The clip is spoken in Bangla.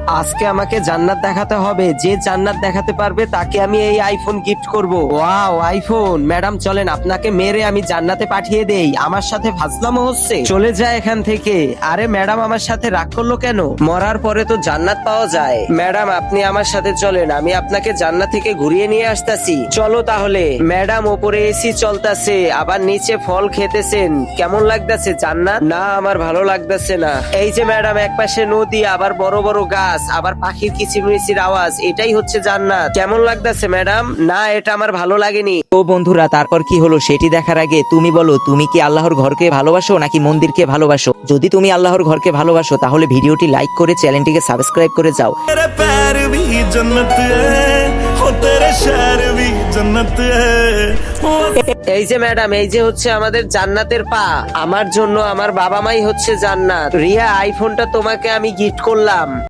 আজকে আমাকে জান্নাত দেখাতে হবে, যে জান্নাত দেখাতে পারবে তাকে আমি এই আইফোন গিফট করব। Wow, iPhone! ম্যাডাম চলেন, আপনাকে মেরে আমি জান্নাতে পাঠিয়ে দেই। আমার সাথে ফাজলামো হচ্ছে, চলে যায় এখান থেকে। আরে ম্যাডাম আমার সাথে রাগ করলো কেন? মরার পরে তো জান্নাত পাওয়া যায়। ম্যাডাম আপনি আমার সাথে চলেন, আমি আপনাকে জান্নাত থেকে ঘুরিয়ে নিয়ে আসতেছি। চলো তাহলে। ম্যাডাম ওপরে এসি চলতেছে, আবার নিচে ফল খেতেছেন, কেমন লাগতেছে জান্নাত? না, আমার ভালো লাগতেছে না। এই যে ম্যাডাম, এক পাশে নদী, আবার বড় বড় গাছ, আবার পাখির কিচিরমিচির আওয়াজ, এটাই হচ্ছে জান্নাত। কেমন লাগতেছে ম্যাডাম? না, এটা আমার ভালো লাগেনি। ও বন্ধুরা, তারপর কি হলো সেটি দেখার আগে তুমি বলো, তুমি কি আল্লাহর ঘরকে ভালোবাসো নাকি মন্দিরকে ভালোবাসো? যদি তুমি আল্লাহর ঘরকে ভালোবাসো তাহলে ভিডিওটি লাইক করে চ্যানেলটিকে সাবস্ক্রাইব করে যাও। तेरे पैर भी जन्नत है, हो तेरे शहर भी जन्नत है। এই যে ম্যাডাম, এই যে হচ্ছে আমাদের জান্নাতের পা। আমার জন্য আমার বাবা মাই হচ্ছে জান্নাত। রিয়া, আইফোনটা তোমাকে আমি গিফট করলাম।